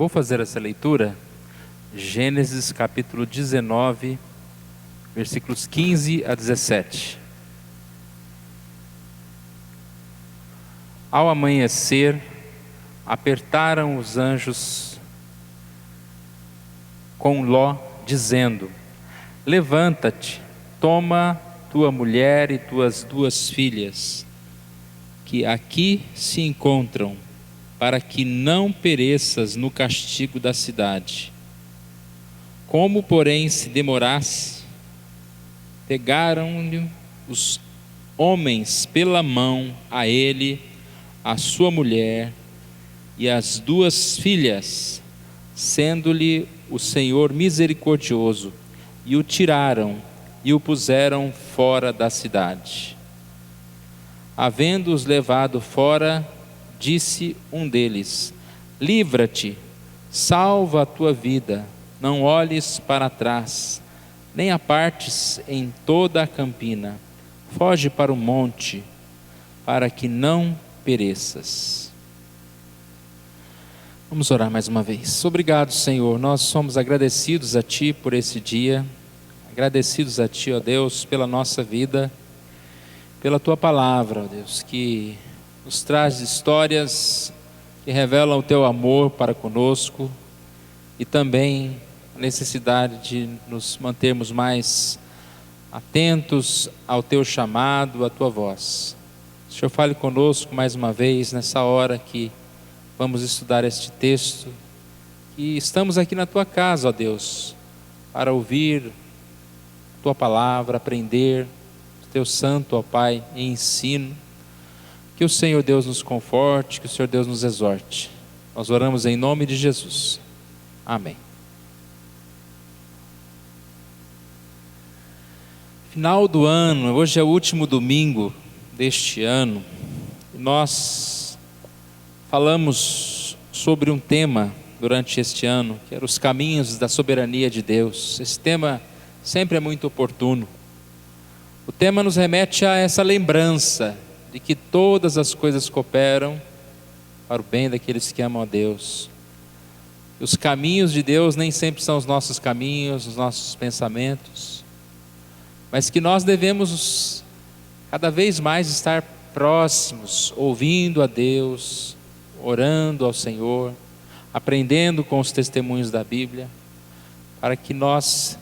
Vou fazer essa leitura, Gênesis capítulo 19, versículos 15 a 17. Ao amanhecer, apertaram os anjos com Ló, dizendo: levanta-te, toma tua mulher e tuas 2 filhas, que aqui se encontram, para que não pereças no castigo da cidade. Como, porém, se demorasse, pegaram-lhe os homens pela mão a ele, a sua mulher e as 2 filhas, sendo-lhe o Senhor misericordioso, e o tiraram e o puseram fora da cidade. Havendo-os levado fora, disse um deles: livra-te, salva a tua vida, não olhes para trás, nem apartes em toda a campina, foge para o monte, para que não pereças. Vamos orar mais uma vez. Obrigado, Senhor, nós somos agradecidos a Ti por esse dia, agradecidos a Ti, ó Deus, pela nossa vida, pela Tua palavra, ó Deus, que nos traz histórias que revelam o Teu amor para conosco e também a necessidade de nos mantermos mais atentos ao Teu chamado, à Tua voz. O Senhor fale conosco mais uma vez nessa hora que vamos estudar este texto, que estamos aqui na Tua casa, ó Deus, para ouvir a Tua palavra, aprender o Teu santo, ó Pai, e ensino. Que o Senhor Deus nos conforte, que o Senhor Deus nos exorte. Nós oramos em nome de Jesus. Amém. Final do ano, hoje é o último domingo deste ano. Nós falamos sobre um tema durante este ano, que era os caminhos da soberania de Deus. Esse tema sempre é muito oportuno. O tema nos remete a essa lembrança de que todas as coisas cooperam para o bem daqueles que amam a Deus. Os caminhos de Deus nem sempre são os nossos caminhos, os nossos pensamentos, mas que nós devemos cada vez mais estar próximos, ouvindo a Deus, orando ao Senhor, aprendendo com os testemunhos da Bíblia, para que nós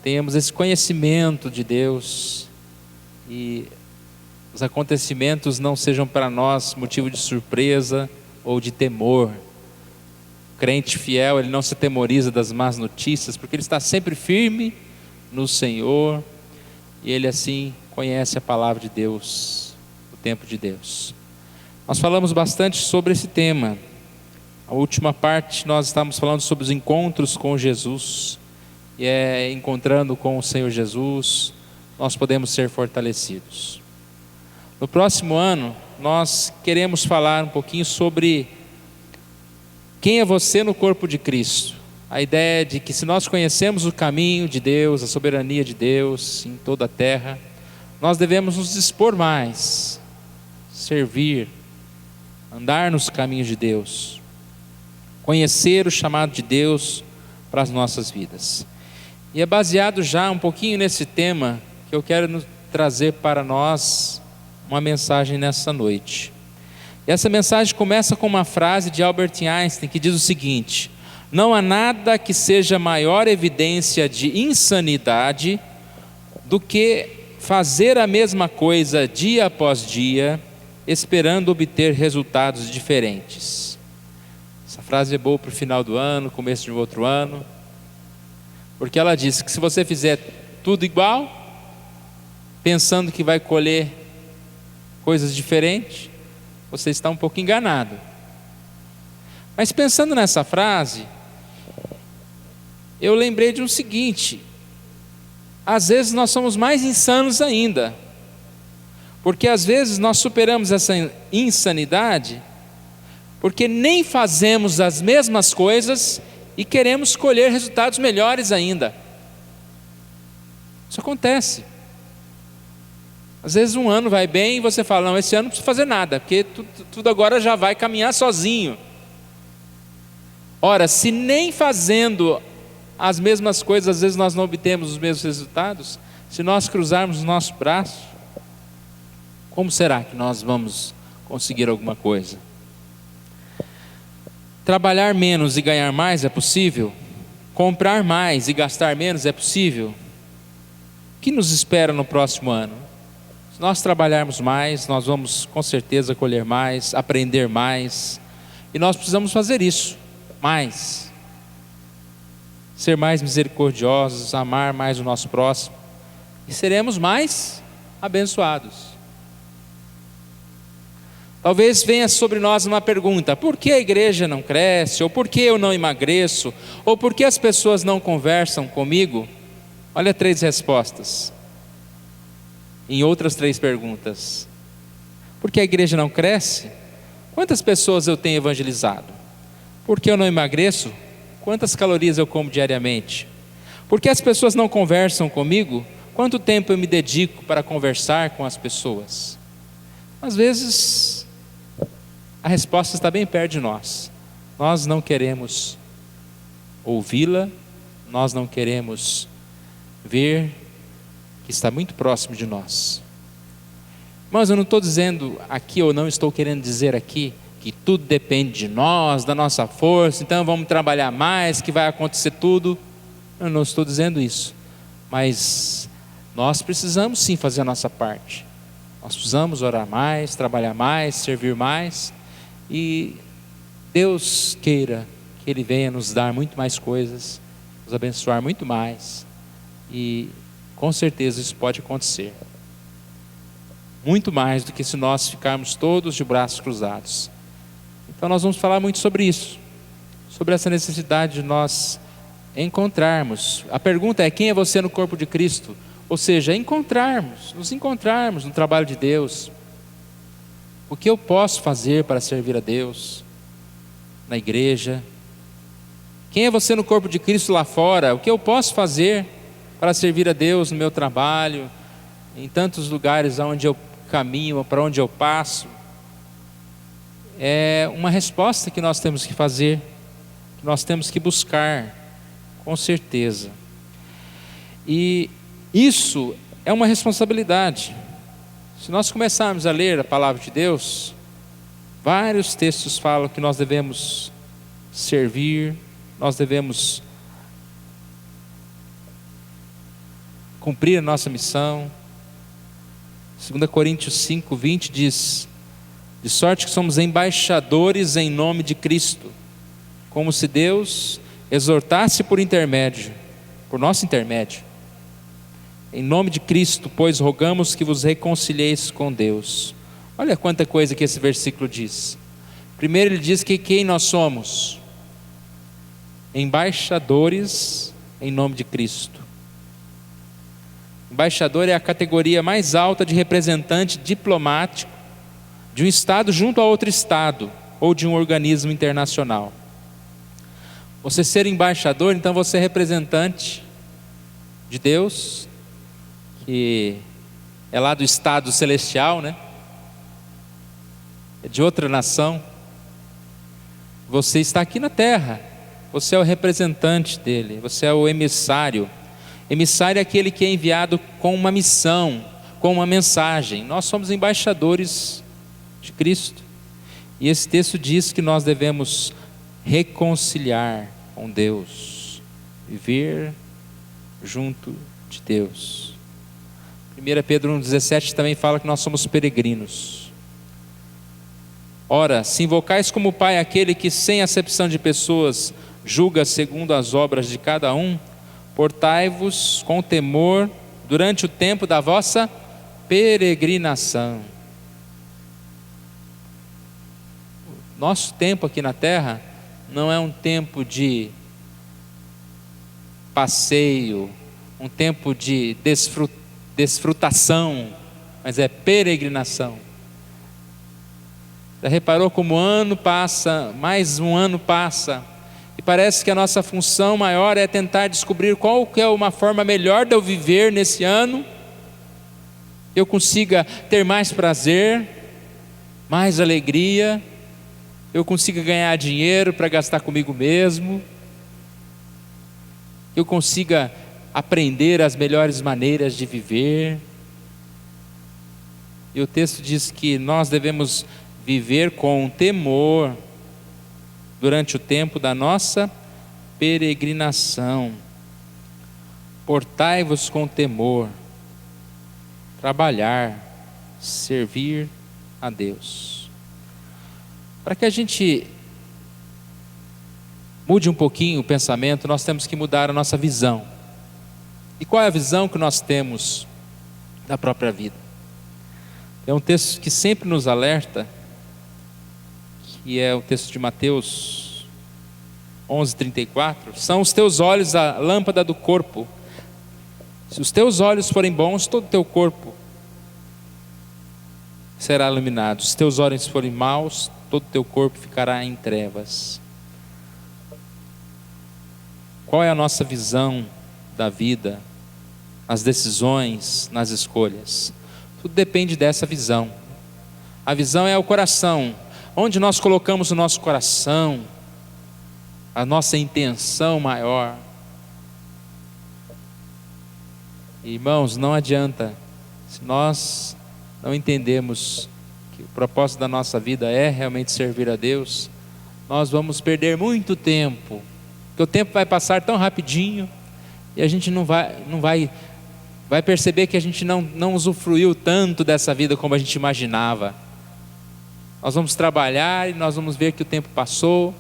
tenhamos esse conhecimento de Deus e os acontecimentos não sejam para nós motivo de surpresa ou de temor. O crente fiel, ele não se atemoriza das más notícias, porque ele está sempre firme no Senhor, e ele assim conhece a palavra de Deus, o tempo de Deus. Nós falamos bastante sobre esse tema. A última parte nós estávamos falando sobre os encontros com Jesus, e encontrando com o Senhor Jesus, nós podemos ser fortalecidos. No próximo ano, nós queremos falar um pouquinho sobre quem é você no corpo de Cristo. A ideia de que se nós conhecemos o caminho de Deus, a soberania de Deus em toda a terra, nós devemos nos dispor mais, servir, andar nos caminhos de Deus, conhecer o chamado de Deus para as nossas vidas. E é baseado já um pouquinho nesse tema que eu quero trazer para nós uma mensagem nessa noite. E essa mensagem começa com uma frase de Albert Einstein que diz o seguinte: não há nada que seja maior evidência de insanidade do que fazer a mesma coisa dia após dia, esperando obter resultados diferentes. Essa frase é boa para o final do ano, começo de um outro ano, porque ela diz que se você fizer tudo igual, pensando que vai colher coisas diferentes, você está um pouco enganado. Mas pensando nessa frase, eu lembrei de um seguinte: às vezes nós somos mais insanos ainda, porque às vezes nós superamos essa insanidade, porque nem fazemos as mesmas coisas e queremos colher resultados melhores ainda. Isso acontece. Às vezes um ano vai bem e você fala: não, esse ano não preciso fazer nada, porque tudo agora já vai caminhar sozinho. Ora, se nem fazendo as mesmas coisas, às vezes nós não obtemos os mesmos resultados, se nós cruzarmos o nosso braço, como será que nós vamos conseguir alguma coisa? Trabalhar menos e ganhar mais é possível? Comprar mais e gastar menos é possível? O que nos espera no próximo ano? Se nós trabalharmos mais, nós vamos com certeza colher mais, aprender mais, e nós precisamos fazer isso, mais. Ser mais misericordiosos, amar mais o nosso próximo, e seremos mais abençoados. Talvez venha sobre nós uma pergunta: por que a igreja não cresce? Ou por que eu não emagreço? Ou por que as pessoas não conversam comigo? Olha 3 respostas em outras 3 perguntas. Por que a igreja não cresce? Quantas pessoas eu tenho evangelizado? Por que eu não emagreço? Quantas calorias eu como diariamente? Por que as pessoas não conversam comigo? Quanto tempo eu me dedico para conversar com as pessoas? Às vezes a resposta está bem perto de nós. Nós não queremos ouvi-la, nós não queremos ver que está muito próximo de nós. Mas eu não estou dizendo aqui, ou não estou querendo dizer aqui, que tudo depende de nós, da nossa força, então vamos trabalhar mais, que vai acontecer tudo. Eu não estou dizendo isso, mas nós precisamos sim fazer a nossa parte. Nós precisamos orar mais, trabalhar mais, servir mais, e Deus queira que Ele venha nos dar muito mais coisas, nos abençoar muito mais, e com certeza isso pode acontecer, muito mais do que se nós ficarmos todos de braços cruzados. Então nós vamos falar muito sobre isso, sobre essa necessidade de nós encontrarmos. A pergunta é: quem é você no corpo de Cristo? Ou seja, nos encontrarmos no trabalho de Deus. O que eu posso fazer para servir a Deus na igreja? Quem é você no corpo de Cristo lá fora? O que eu posso fazer para servir a Deus no meu trabalho, em tantos lugares onde eu caminho, para onde eu passo? É uma resposta que nós temos que fazer, que nós temos que buscar, com certeza. E isso é uma responsabilidade. Se nós começarmos a ler a palavra de Deus, vários textos falam que nós devemos servir, nós devemos cumprir a nossa missão. 2 Coríntios 5:20 diz: de sorte que somos embaixadores em nome de Cristo, como se Deus exortasse por nosso intermédio. Em nome de Cristo, pois rogamos que vos reconcilieis com Deus. Olha quanta coisa que esse versículo diz. Primeiro ele diz que quem nós somos? Embaixadores em nome de Cristo. Embaixador é a categoria mais alta de representante diplomático de um estado junto a outro estado, ou de um organismo internacional. Você ser embaixador, então você é representante de Deus, que é lá do estado celestial, né? É de outra nação. Você está aqui na terra, você é o representante dele, você é o emissário. Emissário é aquele que é enviado com uma missão, com uma mensagem. Nós somos embaixadores de Cristo. E esse texto diz que nós devemos reconciliar com Deus, viver junto de Deus. 1 Pedro 1,17 também fala que nós somos peregrinos. Ora, se invocais como Pai aquele que sem acepção de pessoas julga segundo as obras de cada um, portai-vos com temor durante o tempo da vossa peregrinação. Nosso tempo aqui na terra não é um tempo de passeio, um tempo de desfrutação, mas é peregrinação. Já reparou como ano passa, mais um ano passa, e parece que a nossa função maior é tentar descobrir qual que é uma forma melhor de eu viver nesse ano, que eu consiga ter mais prazer, mais alegria, eu consiga ganhar dinheiro para gastar comigo mesmo, que eu consiga aprender as melhores maneiras de viver. E o texto diz que nós devemos viver com temor durante o tempo da nossa peregrinação. Portai-vos com temor, trabalhar, servir a Deus. Para que a gente mude um pouquinho o pensamento, nós temos que mudar a nossa visão. E qual é a visão que nós temos da própria vida? É um texto que sempre nos alerta, que é o texto de Mateus 11:34. São os teus olhos a lâmpada do corpo. Se os teus olhos forem bons, todo o teu corpo será iluminado. Se os teus olhos forem maus, todo o teu corpo ficará em trevas. Qual é a nossa visão da vida, nas decisões, nas escolhas? Tudo depende dessa visão. A visão é o coração, onde nós colocamos o nosso coração, a nossa intenção maior. Irmãos, não adianta, se nós não entendemos que o propósito da nossa vida é realmente servir a Deus, nós vamos perder muito tempo, porque o tempo vai passar tão rapidinho e a gente não vai perceber que a gente não usufruiu tanto dessa vida como a gente imaginava. Nós vamos trabalhar e nós vamos ver que o tempo passou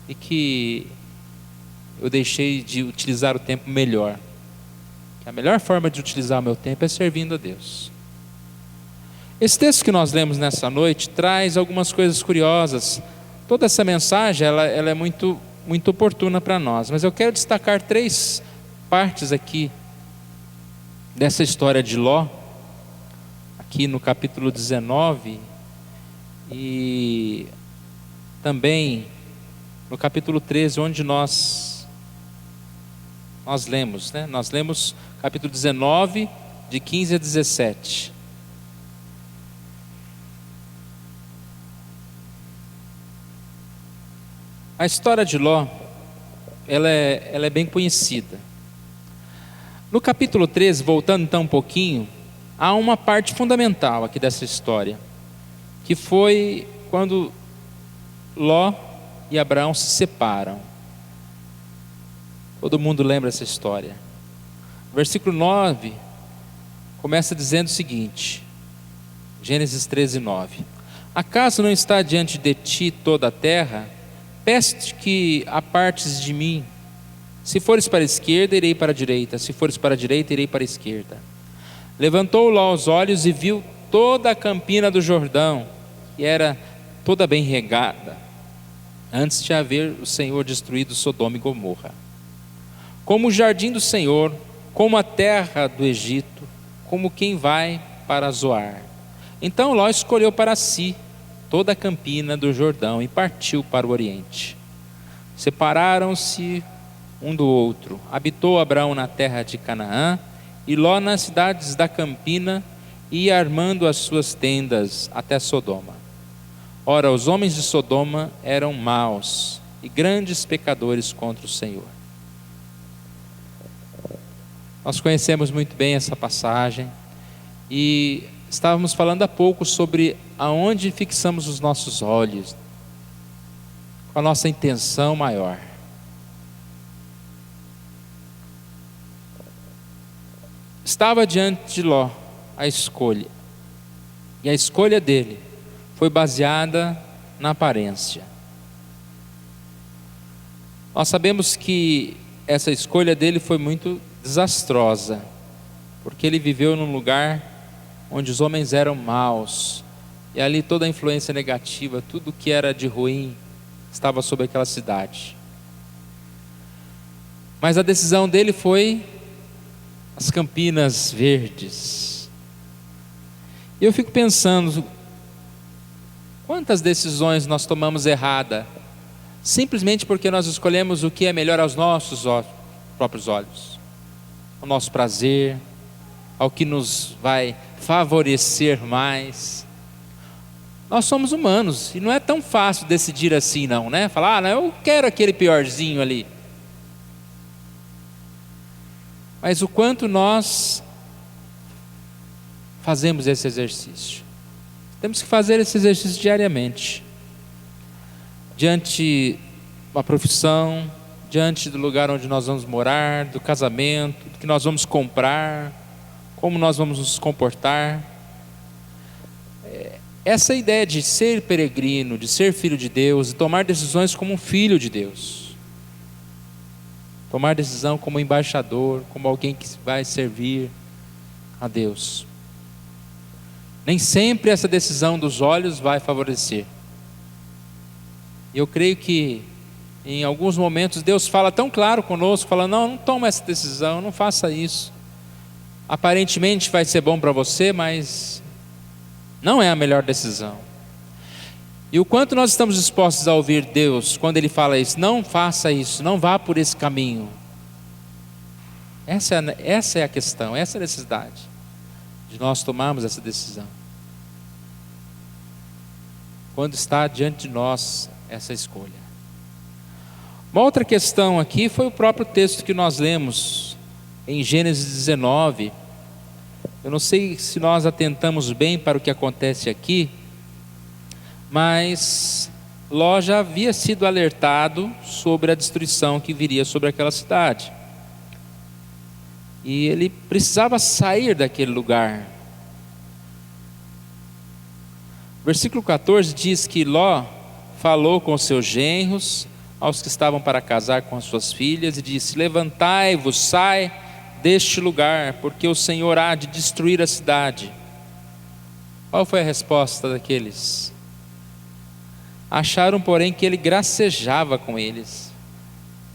e que eu deixei de utilizar o tempo melhor. A melhor forma de utilizar o meu tempo é servindo a Deus. Esse texto que nós lemos nessa noite traz algumas coisas curiosas. Toda essa mensagem ela é muito oportuna para nós, mas eu quero destacar 3 partes aqui dessa história de Ló, aqui no capítulo 19 e também no capítulo 13, onde nós lemos, né? Nós lemos capítulo 19, de 15 a 17. A história de Ló, ela é bem conhecida. No capítulo 13, voltando então um pouquinho, há uma parte fundamental aqui dessa história, que foi quando Ló e Abraão se separam. Todo mundo lembra essa história. Versículo 9 começa dizendo o seguinte, Gênesis 13:9: acaso não está diante de ti toda a terra? Peço-te que apartes de mim. Se fores para a esquerda, irei para a direita. Se fores para a direita, irei para a esquerda. Levantou Ló os olhos e viu toda a campina do Jordão, que era toda bem regada, antes de haver o Senhor destruído Sodoma e Gomorra. Como o jardim do Senhor, como a terra do Egito, como quem vai para Zoar. Então Ló escolheu para si toda a campina do Jordão e partiu para o oriente. Separaram-se um do outro. Habitou Abraão na terra de Canaã e Ló nas cidades da campina, e ia armando as suas tendas até Sodoma. Ora, os homens de Sodoma eram maus e grandes pecadores contra o Senhor. Nós conhecemos muito bem essa passagem e estávamos falando há pouco sobre aonde fixamos os nossos olhos, com a nossa intenção maior. Estava diante de Ló a escolha, e a escolha dele foi baseada na aparência. Nós sabemos que essa escolha dele foi muito desastrosa, porque ele viveu num lugar onde os homens eram maus, e ali toda a influência negativa, tudo que era de ruim, estava sobre aquela cidade. Mas a decisão dele foi as campinas verdes. E eu fico pensando, quantas decisões nós tomamos errada, simplesmente porque nós escolhemos o que é melhor aos nossos próprios olhos, ao nosso prazer, ao que nos vai favorecer mais. Nós somos humanos e não é tão fácil decidir assim não, né? Falar, não, eu quero aquele piorzinho ali. Mas o quanto nós fazemos esse exercício? Temos que fazer esse exercício diariamente. Diante de uma profissão, diante do lugar onde nós vamos morar, do casamento, do que nós vamos comprar, como nós vamos nos comportar. Essa ideia de ser peregrino, de ser filho de Deus, e tomar decisões como um filho de Deus. Tomar decisão como embaixador, como alguém que vai servir a Deus. Nem sempre essa decisão dos olhos vai favorecer. Eu creio que em alguns momentos Deus fala tão claro conosco, falando, não toma essa decisão, não faça isso. Aparentemente vai ser bom para você, mas não é a melhor decisão. E o quanto nós estamos dispostos a ouvir Deus quando Ele fala isso, não faça isso, não vá por esse caminho. Essa é a questão, essa é a necessidade de nós tomarmos essa decisão. Quando está diante de nós essa escolha. Uma outra questão aqui foi o próprio texto que nós lemos em Gênesis 19. Eu não sei se nós atentamos bem para o que acontece aqui, mas Ló já havia sido alertado sobre a destruição que viria sobre aquela cidade. E ele precisava sair daquele lugar. Versículo 14 diz que Ló falou com seus genros, aos que estavam para casar com as suas filhas, e disse: levantai-vos, sai deste lugar, porque o Senhor há de destruir a cidade. Qual foi a resposta daqueles? Acharam, porém, que ele gracejava com eles.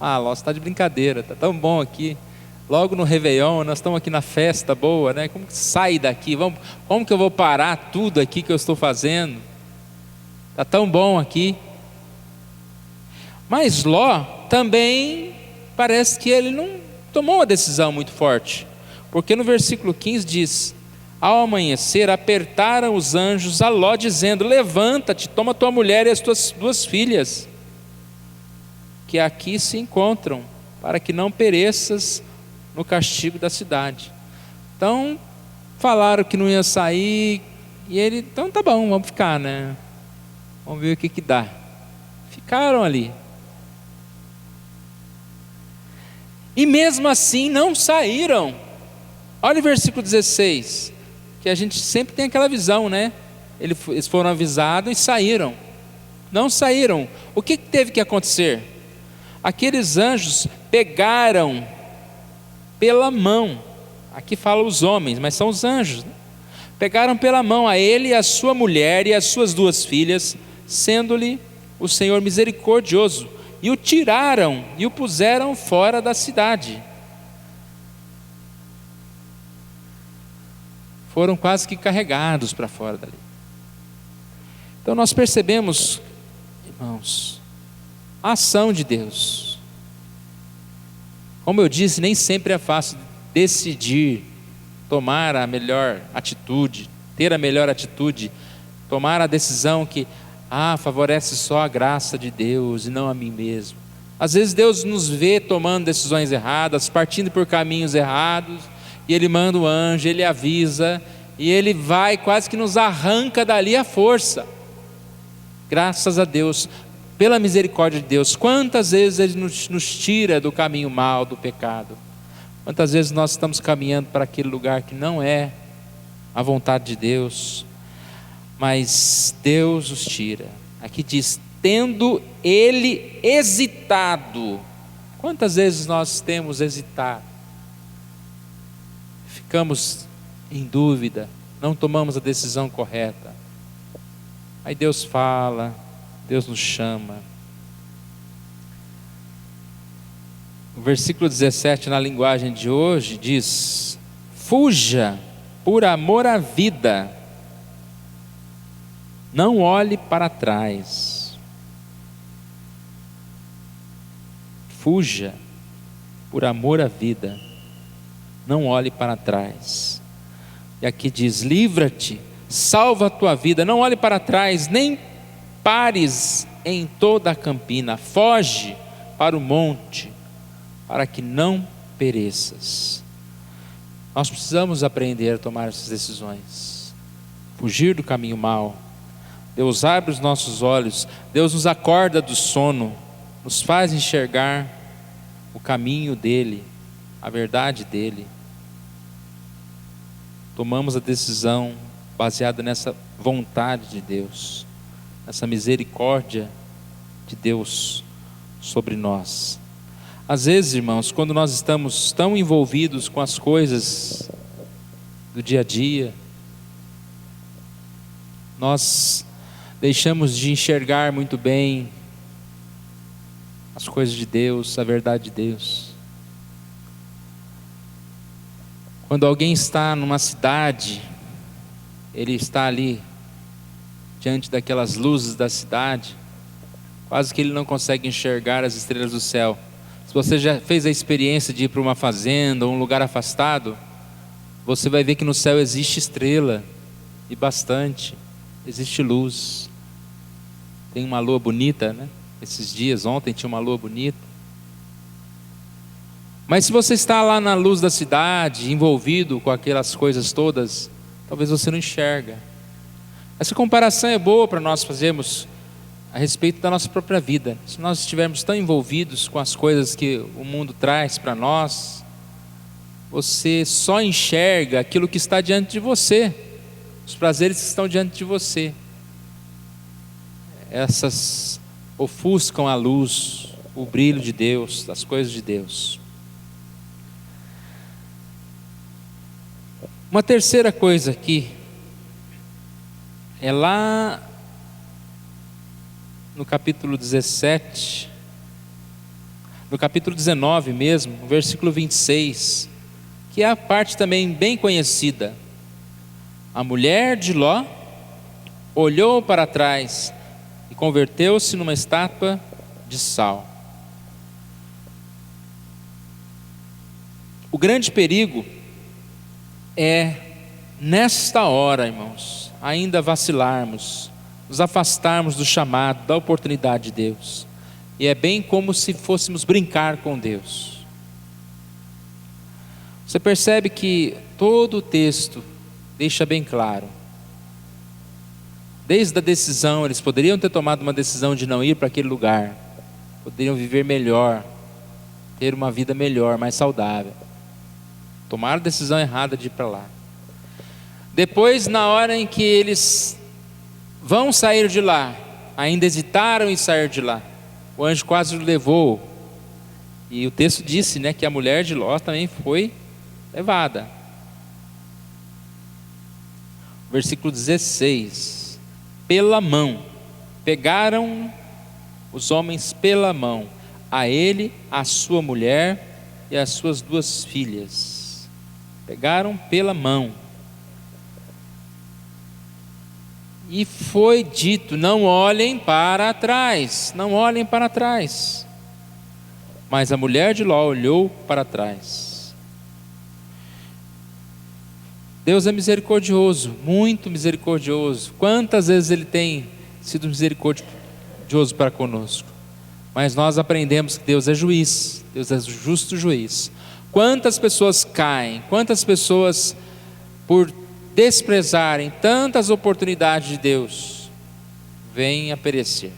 Ló, você está de brincadeira, está tão bom aqui. Logo no Réveillon, nós estamos aqui na festa boa, né? Como que sai daqui? Como que eu vou parar tudo aqui que eu estou fazendo? Está tão bom aqui. Mas Ló também parece que ele não tomou uma decisão muito forte. Porque no versículo 15 diz: ao amanhecer apertaram os anjos a Ló, dizendo: levanta-te, toma tua mulher e as tuas 2 filhas, que aqui se encontram, para que não pereças no castigo da cidade. Então falaram que não ia sair, e ele, então tá bom, vamos ficar, né? Vamos ver o que dá. Ficaram ali. E mesmo assim não saíram. Olha o versículo 16, que a gente sempre tem aquela visão, né? Eles foram avisados e saíram. Não saíram. O que teve que acontecer? Aqueles anjos pegaram pela mão, aqui fala os homens, mas são os anjos, né? Pegaram pela mão a ele, a sua mulher e as suas 2 filhas, sendo-lhe o Senhor misericordioso, e o tiraram e o puseram fora da cidade. Foram quase que carregados para fora dali. Então nós percebemos, irmãos, a ação de Deus. Como eu disse, nem sempre é fácil decidir, tomar a melhor atitude, ter a melhor atitude, tomar a decisão que favorece só a graça de Deus e não a mim mesmo. Às vezes Deus nos vê tomando decisões erradas, partindo por caminhos errados, e Ele manda o anjo, Ele avisa, e Ele vai, quase que nos arranca dali a força. Graças a Deus, pela misericórdia de Deus, quantas vezes Ele nos tira do caminho mau, do pecado. Quantas vezes nós estamos caminhando para aquele lugar que não é a vontade de Deus, mas Deus os tira. Aqui diz, tendo ele hesitado. Quantas vezes nós temos hesitado? Ficamos em dúvida, não tomamos a decisão correta. Aí Deus fala, Deus nos chama. O versículo 17 na linguagem de hoje diz: fuja por amor à vida, não olhe para trás. Fuja por amor à vida, não olhe para trás. E aqui diz: livra-te, salva a tua vida, não olhe para trás, nem pares em toda a campina, foge para o monte, para que não pereças. Nós precisamos aprender a tomar essas decisões, fugir do caminho mau. Deus abre os nossos olhos, Deus nos acorda do sono, nos faz enxergar o caminho dele, a verdade dele. Tomamos a decisão baseada nessa vontade de Deus, nessa misericórdia de Deus sobre nós. Às vezes, irmãos, quando nós estamos tão envolvidos com as coisas do dia a dia, nós deixamos de enxergar muito bem as coisas de Deus, a verdade de Deus. Quando alguém está numa cidade, ele está ali diante daquelas luzes da cidade, quase que ele não consegue enxergar as estrelas do céu. Se você já fez a experiência de ir para uma fazenda ou um lugar afastado, você vai ver que no céu existe estrela, e bastante, existe luz. Tem uma lua bonita, né? Esses dias, ontem tinha uma lua bonita. Mas se você está lá na luz da cidade, envolvido com aquelas coisas todas, talvez você não enxerga. Essa comparação é boa para nós fazermos a respeito da nossa própria vida. Se nós estivermos tão envolvidos com as coisas que o mundo traz para nós, você só enxerga aquilo que está diante de você, os prazeres que estão diante de você. Essas ofuscam a luz, o brilho de Deus, das coisas de Deus. Uma terceira coisa aqui, é lá no capítulo 17, no capítulo 19 mesmo, no versículo 26, que é a parte também bem conhecida. A mulher de Ló olhou para trás e converteu-se numa estátua de sal. O grande perigo é, nesta hora, irmãos, ainda vacilarmos, nos afastarmos do chamado, da oportunidade de Deus. E é bem como se fôssemos brincar com Deus. Você percebe que todo o texto deixa bem claro. Desde a decisão, eles poderiam ter tomado uma decisão de não ir para aquele lugar, poderiam viver melhor, ter uma vida melhor, mais saudável. Tomaram a decisão errada de ir para lá. Depois, na hora em que eles vão sair de lá, ainda hesitaram em sair de lá, o anjo quase o levou. E o texto disse, né, que a mulher de Ló também foi levada. Versículo 16: pela mão, pegaram os homens pela mão, a ele, a sua mulher e as suas 2 filhas. Pegaram pela mão. E foi dito: não olhem para trás, não olhem para trás. Mas a mulher de Ló olhou para trás. Deus é misericordioso, muito misericordioso. Quantas vezes Ele tem sido misericordioso para conosco. Mas nós aprendemos que Deus é juiz, Deus é justo juiz. Quantas pessoas caem, quantas pessoas, por desprezarem tantas oportunidades de Deus, vêm a perecer.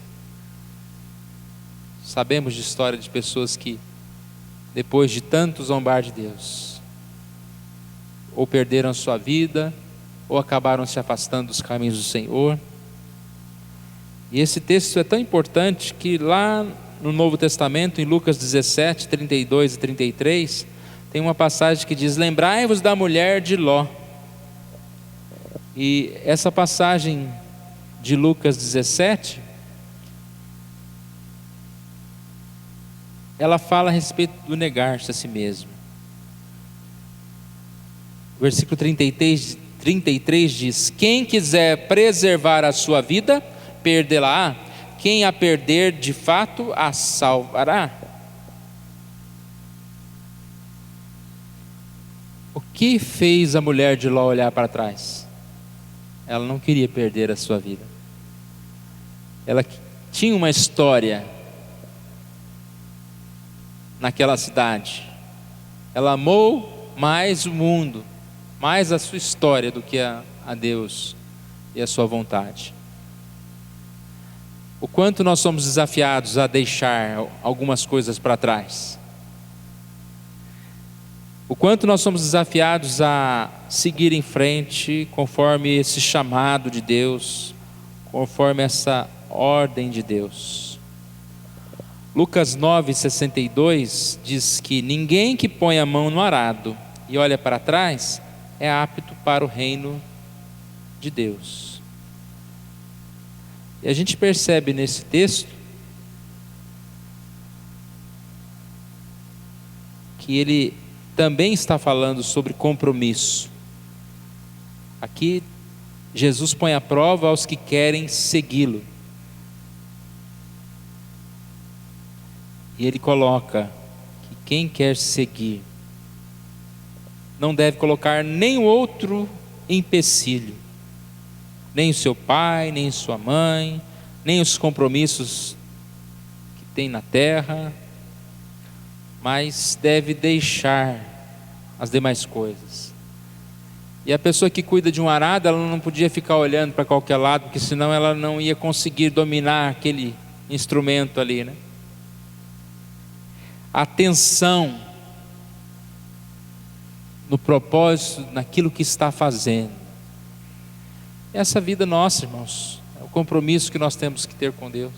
Sabemos de história de pessoas que, depois de tanto zombar de Deus, ou perderam sua vida, ou acabaram se afastando dos caminhos do Senhor. E esse texto é tão importante que lá no Novo Testamento, em Lucas 17, 32 e 33, tem uma passagem que diz: lembrai-vos da mulher de Ló. E essa passagem de Lucas 17, ela fala a respeito do negar-se a si mesmo. O versículo 33 diz: quem quiser preservar a sua vida, perdê-la-á. Quem a perder, de fato, a salvará. O que fez a mulher de Ló olhar para trás? ela não queria perder a sua vida. Ela tinha uma história naquela cidade. Ela amou mais o mundo, mais a sua história do que a Deus e a sua vontade. O quanto nós somos desafiados a deixar algumas coisas para trás. O quanto nós somos desafiados a seguir em frente conforme esse chamado de Deus, conforme essa ordem de Deus. Lucas 9:62 diz que ninguém que põe a mão no arado e olha para trás é apto para o reino de Deus. E a gente percebe nesse texto que ele também está falando sobre compromisso. Aqui Jesus põe à prova aos que querem segui-lo. E ele coloca que quem quer seguir não deve colocar nem outro empecilho, nem o seu pai, nem sua mãe, nem os compromissos que tem na terra, mas deve deixar as demais coisas. E a pessoa que cuida de um arado, ela não podia ficar olhando para qualquer lado, porque senão ela não ia conseguir dominar aquele instrumento ali, né? Atenção no propósito, naquilo que está fazendo. Essa vida nossa, irmãos, é o compromisso que nós temos que ter com Deus.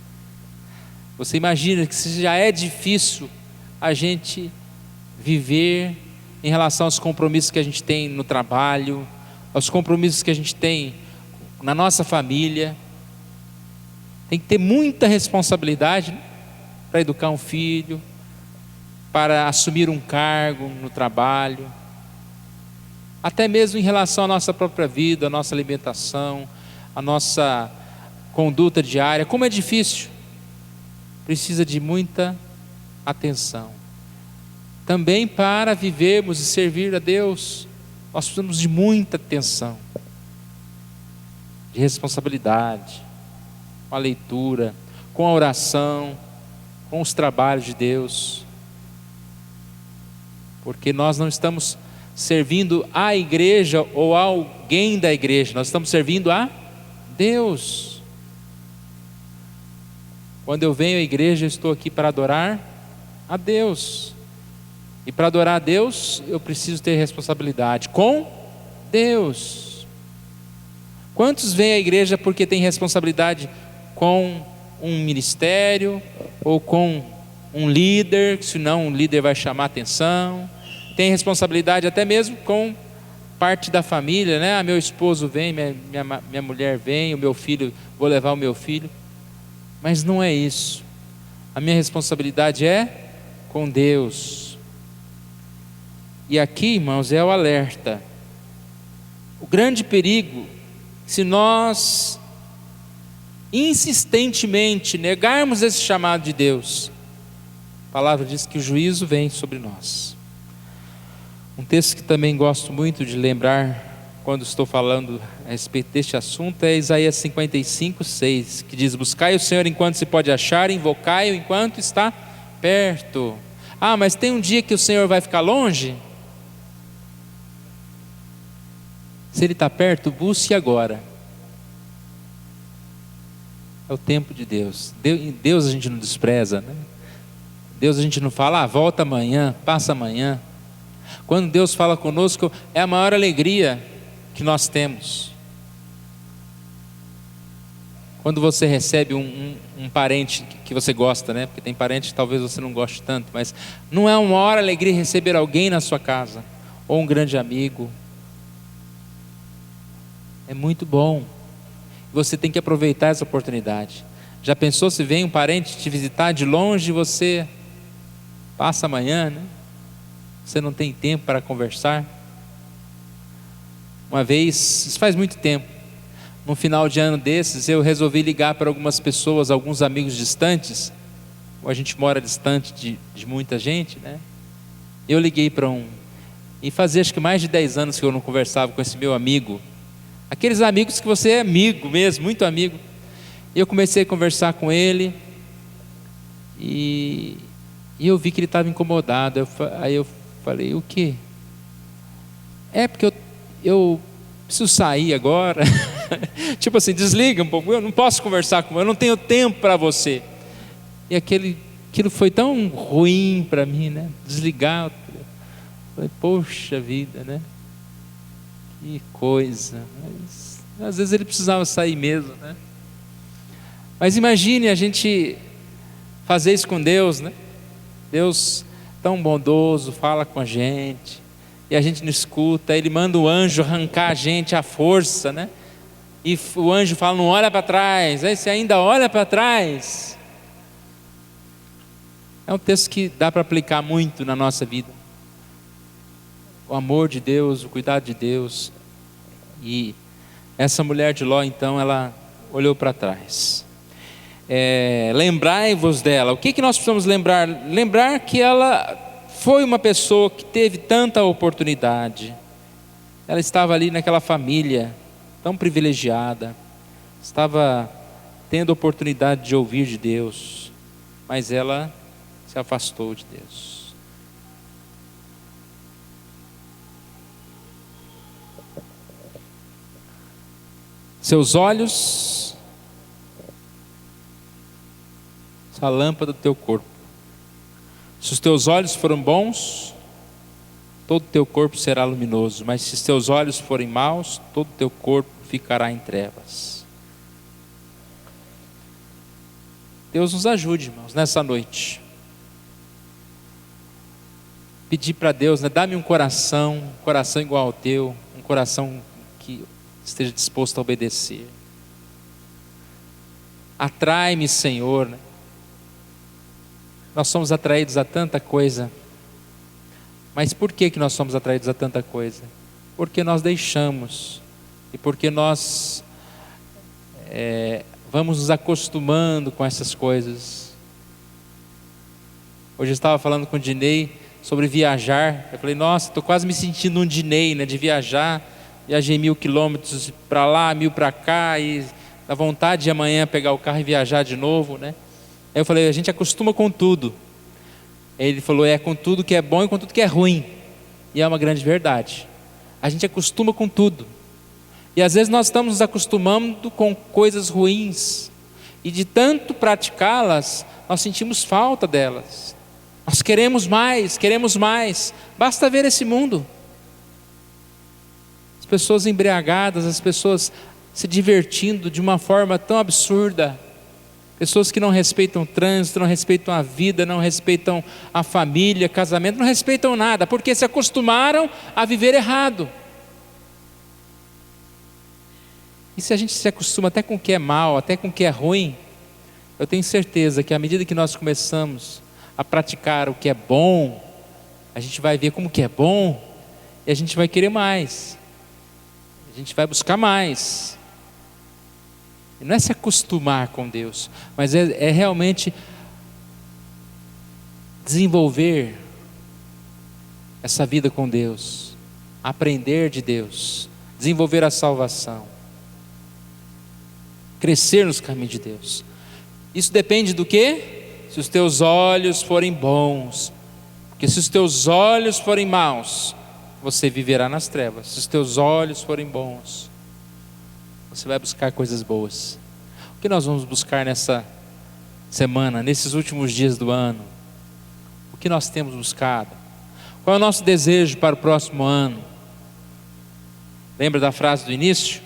Você imagina que se já é difícil a gente viver em relação aos compromissos que a gente tem no trabalho, aos compromissos que a gente tem na nossa família. Tem que ter muita responsabilidade, né, para educar um filho, para assumir um cargo no trabalho, até mesmo em relação à nossa própria vida, à nossa alimentação, à nossa conduta diária. Como é difícil, precisa de muita atenção. Também para vivermos e servir a Deus, nós precisamos de muita atenção, de responsabilidade, com a leitura, com a oração, com os trabalhos de Deus, porque nós não estamos servindo a igreja ou alguém da igreja, nós estamos servindo a Deus. Quando eu venho à igreja, eu estou aqui para adorar a Deus, e para adorar a Deus, eu preciso ter responsabilidade com Deus. Quantos vêm à igreja porque tem responsabilidade com um ministério, ou com um líder, senão um líder vai chamar atenção, tem responsabilidade até mesmo com parte da família, né? Meu esposo vem, minha mulher vem, o meu filho, vou levar o meu filho, mas não é isso. A minha responsabilidade é com Deus. E aqui, irmãos, é o alerta. O grande perigo, se nós insistentemente negarmos esse chamado de Deus, a palavra diz que o juízo vem sobre nós. Um texto que também gosto muito de lembrar quando estou falando a respeito deste assunto é Isaías 55:6, que diz: buscai o Senhor enquanto se pode achar, invocai-o enquanto está perto. Ah, mas tem um dia que o Senhor vai ficar longe? Se Ele está perto, busque agora. É o tempo de Deus. Deus a gente não despreza, né? Deus a gente não fala, volta amanhã, passa amanhã. Quando Deus fala conosco, é a maior alegria que nós temos. Quando você recebe um parente que você gosta, né? Porque tem parente que talvez você não goste tanto, mas não é uma maior alegria receber alguém na sua casa, ou um grande amigo. É muito bom. Você tem que aproveitar essa oportunidade. Já pensou se vem um parente te visitar de longe e você passa amanhã, né? Você não tem tempo para conversar? Uma vez, isso faz muito tempo, no final de ano desses, eu resolvi ligar para algumas pessoas, alguns amigos distantes. A gente mora distante de muita gente, né? Eu liguei para um, e fazia acho que mais de 10 anos que eu não conversava com esse meu amigo, Aqueles amigos que você é amigo mesmo, muito amigo. E eu comecei a conversar com ele, e eu vi que ele estava incomodado. Aí eu falei: o quê? É porque eu preciso sair agora. Tipo assim, desliga um pouco, eu não posso conversar com você, eu não tenho tempo para você. E aquilo foi tão ruim para mim, né? Desligar. Eu falei: poxa vida, né? Que coisa. Mas às vezes ele precisava sair mesmo, né? Mas imagine a gente fazer isso com Deus, né? Deus tão bondoso, fala com a gente, e a gente não escuta. Ele manda o anjo arrancar a gente à força, né? E o anjo fala: não olha para trás. Aí você ainda olha para trás. É um texto que dá para aplicar muito na nossa vida. O amor de Deus, o cuidado de Deus. E essa mulher de Ló, então, ela olhou para trás. Lembrai-vos dela. O que nós precisamos lembrar? Lembrar que ela foi uma pessoa que teve tanta oportunidade. Ela estava ali naquela família tão privilegiada, estava tendo oportunidade de ouvir de Deus, mas ela se afastou de Deus. Seus olhos, a lâmpada do teu corpo. Se os teus olhos forem bons, todo o teu corpo será luminoso. Mas se os teus olhos forem maus, todo o teu corpo ficará em trevas. Deus nos ajude, irmãos, nessa noite. Pedir para Deus, né? Dá-me um coração igual ao teu, um coração que esteja disposto a obedecer. Atrai-me, Senhor, né? Nós somos atraídos a tanta coisa. Mas por que nós somos atraídos a tanta coisa? Porque nós deixamos. E porque nós vamos nos acostumando com essas coisas. Hoje eu estava falando com o Dinei sobre viajar. Eu falei: nossa, estou quase me sentindo um Dinei, né? De viajar. Viajei 1000 quilômetros para lá, 1000 para cá. E dá vontade de amanhã pegar o carro e viajar de novo, né? Aí eu falei: a gente acostuma com tudo. Ele falou: com tudo que é bom e com tudo que é ruim. E é uma grande verdade. A gente acostuma com tudo. E às vezes nós estamos nos acostumando com coisas ruins. E de tanto praticá-las, nós sentimos falta delas. Nós queremos mais, queremos mais. Basta ver esse mundo. As pessoas embriagadas, as pessoas se divertindo de uma forma tão absurda. Pessoas que não respeitam o trânsito, não respeitam a vida, não respeitam a família, casamento, não respeitam nada, porque se acostumaram a viver errado. E se a gente se acostuma até com o que é mal, até com o que é ruim, eu tenho certeza que à medida que nós começamos a praticar o que é bom, a gente vai ver como que é bom, e a gente vai querer mais, a gente vai buscar mais. E não é se acostumar com Deus, mas é realmente desenvolver essa vida com Deus, aprender de Deus, desenvolver a salvação, crescer nos caminhos de Deus. Isso depende do quê? Se os teus olhos forem bons, porque se os teus olhos forem maus, você viverá nas trevas. Se os teus olhos forem bons, você vai buscar coisas boas. O que nós vamos buscar nessa semana, nesses últimos dias do ano? O que nós temos buscado? Qual é o nosso desejo para o próximo ano? Lembra da frase do início?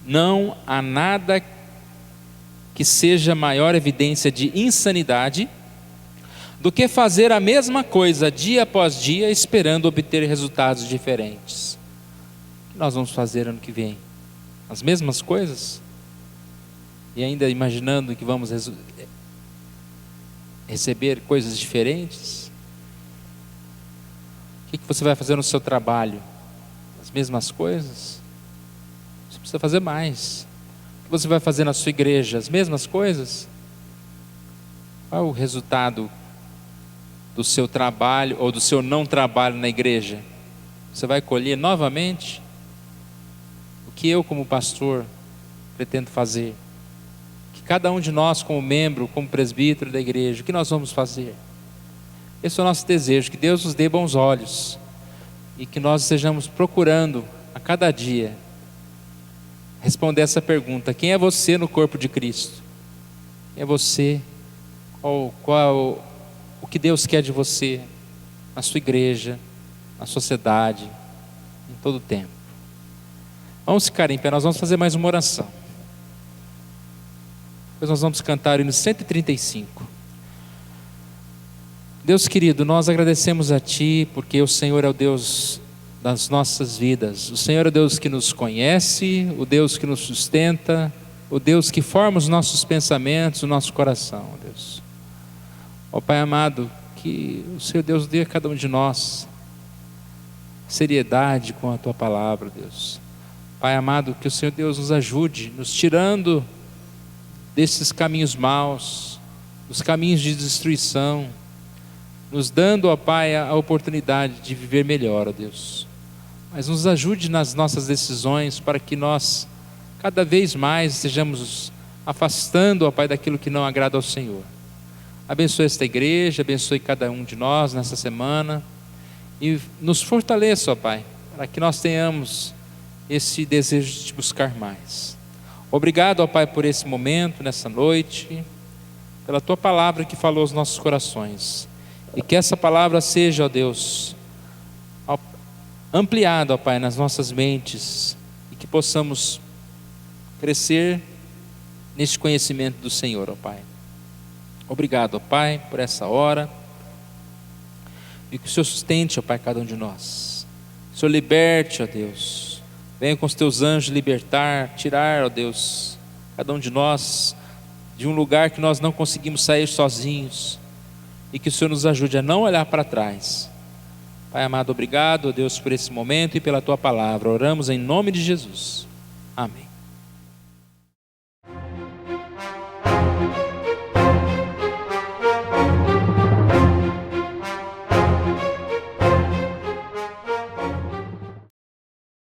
Não há nada que seja maior evidência de insanidade do que fazer a mesma coisa dia após dia, esperando obter resultados diferentes. O que nós vamos fazer ano que vem? As mesmas coisas? E ainda imaginando que vamos receber coisas diferentes? O que você vai fazer no seu trabalho? As mesmas coisas? Você precisa fazer mais. O que você vai fazer na sua igreja? As mesmas coisas? Qual é o resultado do seu trabalho ou do seu não trabalho na igreja? Você vai colher novamente? que eu, como pastor, pretendo fazer? Que cada um de nós, como membro, como presbítero da igreja, o que nós vamos fazer? Esse é o nosso desejo, que Deus nos dê bons olhos e que nós estejamos procurando a cada dia responder essa pergunta: quem é você no corpo de Cristo? Quem é você? O que Deus quer de você na sua igreja, na sociedade, em todo o tempo? Vamos ficar em pé, nós vamos fazer mais uma oração. Depois nós vamos cantar o hino 135. Deus querido, nós agradecemos a Ti, porque o Senhor é o Deus das nossas vidas. O Senhor é o Deus que nos conhece, o Deus que nos sustenta, o Deus que forma os nossos pensamentos, o nosso coração, Deus. Ó Pai amado, que o Senhor Deus dê a cada um de nós seriedade com a Tua palavra, Deus. Pai amado, que o Senhor Deus nos ajude, nos tirando desses caminhos maus, dos caminhos de destruição, nos dando, ó Pai, a oportunidade de viver melhor, ó Deus. Mas nos ajude nas nossas decisões, para que nós cada vez mais estejamos afastando, ó Pai, daquilo que não agrada ao Senhor. Abençoe esta igreja, abençoe cada um de nós nessa semana e nos fortaleça, ó Pai, para que nós tenhamos esse desejo de Te buscar mais. Obrigado, ó Pai, por esse momento, nessa noite, pela Tua palavra que falou aos nossos corações. E que essa palavra seja, ó Deus, ampliada, ó Pai, nas nossas mentes, e que possamos crescer neste conhecimento do Senhor, ó Pai. Obrigado, ó Pai, por essa hora, e que o Senhor sustente, ó Pai, cada um de nós. O Senhor liberte, ó Deus, venha com os Teus anjos libertar, tirar, ó Deus, cada um de nós de um lugar que nós não conseguimos sair sozinhos, e que o Senhor nos ajude a não olhar para trás. Pai amado, obrigado, ó Deus, por esse momento e pela Tua palavra. Oramos em nome de Jesus. Amém.